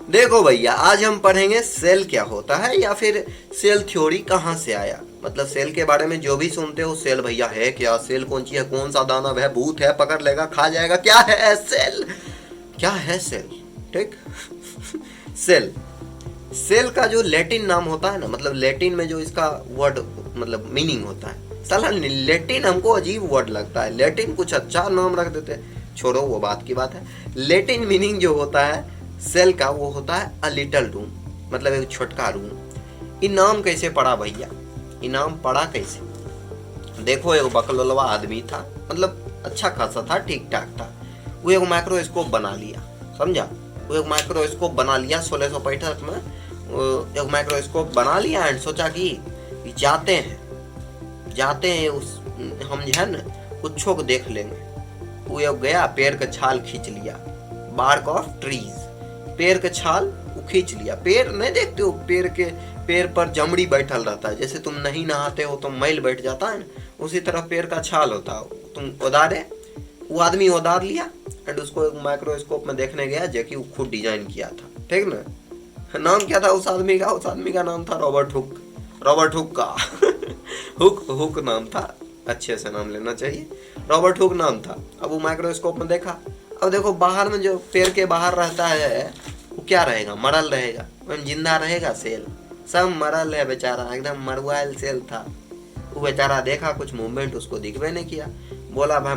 देखो भैया, आज हम पढ़ेंगे सेल क्या होता है या फिर सेल थ्योरी कहाँ से आया। मतलब सेल के बारे में जो भी सुनते हो, सेल भैया है क्या, सेल कौन सी है, कौन सा दानव है, भूत है, पकड़ लेगा, खा जाएगा, क्या है सेल, क्या है सेल। ठीक। सेल, सेल का जो लैटिन नाम होता है ना, मतलब लैटिन में जो इसका वर्ड मतलब मीनिंग होता है, साला लैटिन हमको अजीब वर्ड लगता है। लैटिन कुछ अच्छा नाम रख देते, छोड़ो वो बात की बात है। लैटिन मीनिंग जो होता है सेल का, वो होता है अ लिटल रूम, मतलब एक छोटका रूम। इनाम कैसे पड़ा भैया, इनाम पड़ा कैसे। देखो एक बकलोलवा आदमी था, मतलब अच्छा खासा था, ठीक ठाक था। वो एक माइक्रोस्कोप बना लिया, समझा। वो एक माइक्रोस्कोप बना लिया 1665 में। एक माइक्रोस्कोप बना लिया एंड सोचा कि जाते हैं उस, हम जो है ना कुछों को देख लेंगे। वो गया, पेड़ का छाल खींच लिया, बार्क ऑफ ट्रीज, पेड़ का छाल वो खींच लिया। पेड़ नहीं देखते हो, पेड़ पर जमड़ी बैठल रहता है, जैसे तुम नहीं नहाते हो तो मैल बैठ जाता है ना, उसी तरह पेड़ का छाल होता है। तुम उदारे, वो आदमी उदार लिया एंड उसको एक माइक्रोस्कोप में देखने गया, जो कि वो खुद डिजाइन किया था। ठीक ना। नाम क्या था उस आदमी का, उस आदमी का नाम था रॉबर्ट हुक। रॉबर्ट हुक का हुक नाम था, अच्छे से नाम लेना चाहिए। रॉबर्ट हुक नाम था। अब वो माइक्रोस्कोप में देखा, अब देखो बाहर में जो पेड़ के बाहर रहता है वो क्या रहेगा, मरल रहेगा, जिंदा रहेगा सेल, सब मरल है बेचारा, एकदम मरवाइल सेल था। वो बेचारा देखा, कुछ मूवमेंट उसको दिखवे नहीं किया। बोला भाई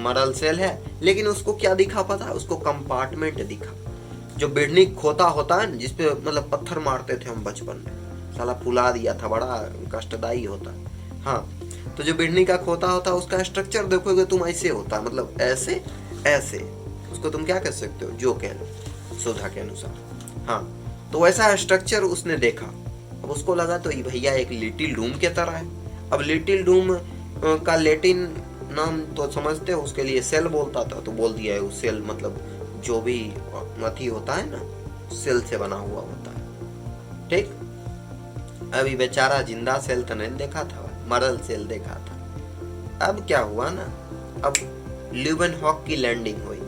मरल सेल है, लेकिन उसको क्या दिखा पता है, उसको कंपार्टमेंट दिखा, जो बिजली खोता होता है ना, जिसपे मतलब पत्थर मारते थे हम बचपन में, साला फुला दिया था, बड़ा कष्टदायी होता। हाँ, तो जो बिजली का खोता होता है उसका स्ट्रक्चर देखोगे तुम ऐसे होता है, मतलब ऐसे ऐसे, उसको तुम क्या कह सकते हो, जो कह लो सुधा के अनुसार। हाँ, तो वैसा स्ट्रक्चर उसने देखा। अब उसको लगा तो ये भैया एक लिटिल रूम के तरह है। अब लिटिल रूम का लैटिन नाम तो समझते हो, उसके लिए सेल बोलता था, तो बोल दिया है वो सेल, मतलब जो भी अथी होता है ना, सेल से बना हुआ होता है। ठीक। अभी बेचारा जिंदा सेल तो नहीं देखा था, मरल सेल देखा था। अब क्या हुआ ना, अब ल्यूवेनहॉक की लैंडिंग हुई।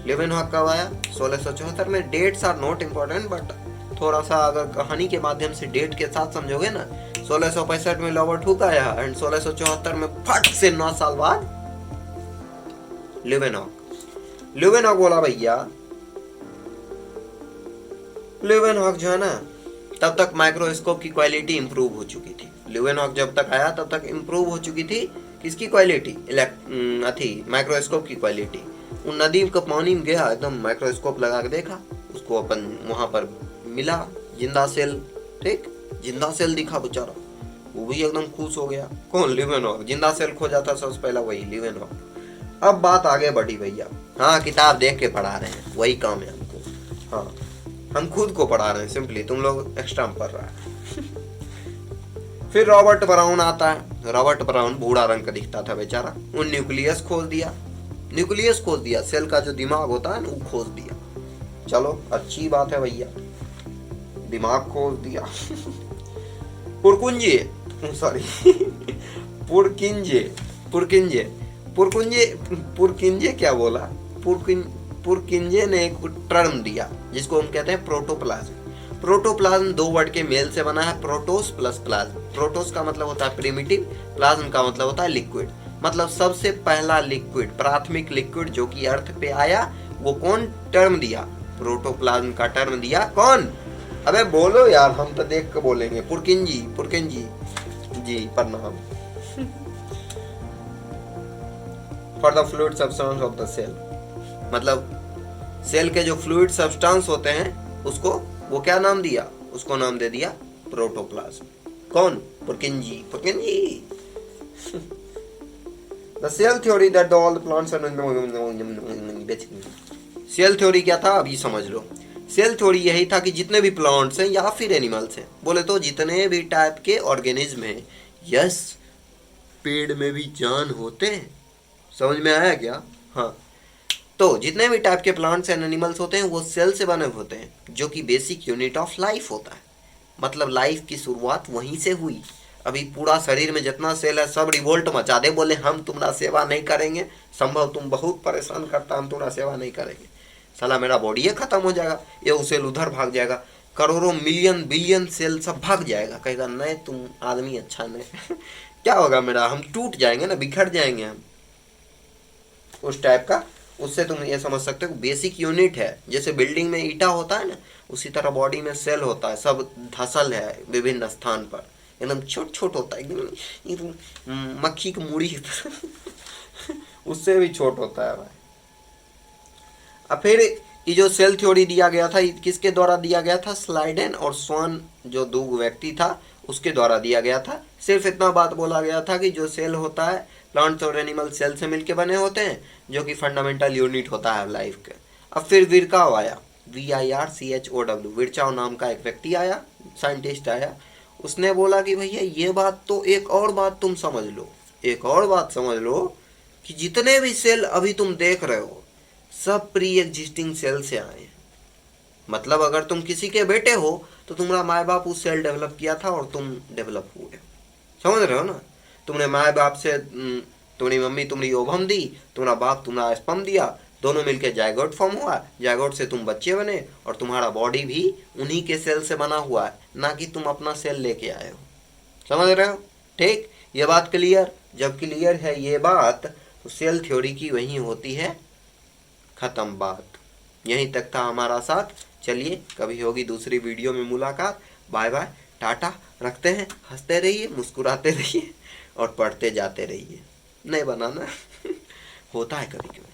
ल्यूवेनहॉक कब आया, 1674 में। Dates are not important, but थोड़ा सा अगर कहानी के माध्यम से डेट के साथ समझोगे ना, 1665 में रॉबर्ट हुक आया एंड 1674 में फट से 9 साल बाद ल्यूवेनहॉक बोला भैया, ल्यूवेनहॉक जो है ना, तब तक माइक्रोस्कोप की क्वालिटी इंप्रूव हो चुकी थी। ल्यूवेनहॉक जब तक आया तब तक इंप्रूव हो चुकी थी किसकी क्वालिटी, अथी माइक्रोस्कोप की क्वालिटी। वो नदी का पानी में गया, एकदम माइक्रोस्कोप लगा के देखा, उसको अपन वहां पर मिला जिंदा सेल। ठीक, जिंदा सेल दिखा बेचारा, वो भी एकदम खुश हो गया। कौन, ल्यूवेनहॉक। जिंदा सेल खोजा था सबसे पहला वही ल्यूवेनहॉक। अब बात आगे बढ़ी भैया। हाँ, किताब देख के पढ़ा रहे हैं, वही काम है हमको। हाँ, हम खुद को पढ़ा रहे हैं सिंपली, तुम लोग एक्स्ट्रा में पढ़ रहा है। फिर रॉबर्ट ब्राउन आता है। रॉबर्ट ब्राउन बूढ़ा रंग का दिखता था बेचारा। वो न्यूक्लियस खोज दिया, सेल का जो दिमाग होता है ना वो खोज दिया। चलो अच्छी बात है भैया, दिमाग खोज दिया। पुरकुंजे, सॉरी, पुरकिंजे क्या बोला, पुरकिंजे ने एक टर्म दिया जिसको हम कहते हैं प्रोटोप्लाज्म। प्रोटोप्लाज्म दो वर्ड के मेल से बना है, प्रोटोस प्लस प्लाज्म। प्रोटोस का मतलब होता है प्रिमिटिव, प्लाज्म का मतलब होता है लिक्विड, मतलब सबसे पहला लिक्विड, प्राथमिक लिक्विड जो कि अर्थ पे आया, वो कौन टर्म दिया, प्रोटोप्लाज्म का टर्म दिया कौन, अबे बोलो यार, हम तो देख के बोलेंगे। पुरकिंजी जी, प्रणाम। For the fluid substance of the cell, मतलब सेल के जो फ्लूइड सब्सटेंस होते हैं उसको वो क्या नाम दिया, उसको नाम दे दिया प्रोटोप्लाज्म। कौन, Purkinje. The cell theory that all the plants are, cell theory क्या था अभी समझ लो। सेल थ्योरी यही था कि जितने भी प्लांट्स हैं या फिर एनिमल्स हैं, बोले तो जितने भी टाइप के ऑर्गेनिज्म हैं, यस, पेड़ में भी जान होते हैं। समझ में आया क्या। हाँ, तो जितने भी टाइप के प्लांट्स एंड एनिमल्स होते हैं वो सेल से बने होते हैं, जो कि बेसिक यूनिट ऑफ लाइफ होता है। मतलब लाइफ की शुरुआत वहीं से हुई। अभी पूरा शरीर में जितना सेल है सब रिवोल्ट मचा दे, बोले हम तुम्हारा सेवा नहीं करेंगे, संभव तुम बहुत परेशान करता, हम तुम्हारा सेवा नहीं करेंगे। साला मेरा बॉडी है खत्म हो जाएगा, ये वो सेल उधर भाग जाएगा, करोड़ों मिलियन बिलियन सेल सब भाग जाएगा, कहेगा नहीं तुम आदमी अच्छा नहीं क्या होगा मेरा, हम टूट जाएंगे ना, बिखर जाएंगे हम, उस टाइप का। उससे तुम ये समझ सकते हो बेसिक यूनिट है, जैसे बिल्डिंग में ईटा होता है ना, उसी तरह बॉडी में सेल होता है, सब धसल है विभिन्न स्थान पर, एकदम छोट छोट होता है, एकदम मक्खी की मुड़ी की तरह उससे भी छोट होता है भाई। अब फिर ये जो सेल थ्योरी दिया गया था, किसके द्वारा दिया गया था, स्लाइडेन और स्वान जो दो व्यक्ति था उसके द्वारा दिया गया था। सिर्फ इतना बात बोला गया था कि जो सेल होता है प्लांट्स और एनिमल सेल से मिलके बने होते हैं, जो कि फंडामेंटल यूनिट होता है लाइफ के। अब फिर विर्काव आया, VIRCHOW, विर्चाव नाम का एक व्यक्ति आया, साइंटिस्ट आया, उसने बोला कि भैया ये बात तो, एक और बात तुम समझ लो, एक और बात समझ लो कि जितने भी सेल अभी तुम देख रहे हो सब प्री एग्जिस्टिंग सेल से आए हैं। मतलब अगर तुम किसी के बेटे हो तो तुम्हारा माँ बाप उस सेल डेवलप किया था और तुम डेवलप हुए, समझ रहे हो ना। तुमने माँ बाप से तुम्हारी मम्मी तुम्हारी ओवम दी, तुम्हारा बाप तुम्हारा स्पर्म दिया, दोनों मिलकर जायगोट फॉर्म हुआ, जायगोट से तुम बच्चे बने, और तुम्हारा बॉडी भी उन्हीं के सेल से बना हुआ है, ना कि तुम अपना सेल लेके आए हो, समझ रहे हो। ठीक, ये बात क्लियर। जब क्लियर है ये बात तो सेल थ्योरी की वही होती है खत्म बात। यहीं तक था हमारा साथ। चलिए कभी होगी दूसरी वीडियो में मुलाकात। बाय बाय, टाटा, रखते हैं। हंसते रहिए, मुस्कुराते रहिए और पढ़ते जाते रहिए। नहीं बनाना होता है कभी कभी।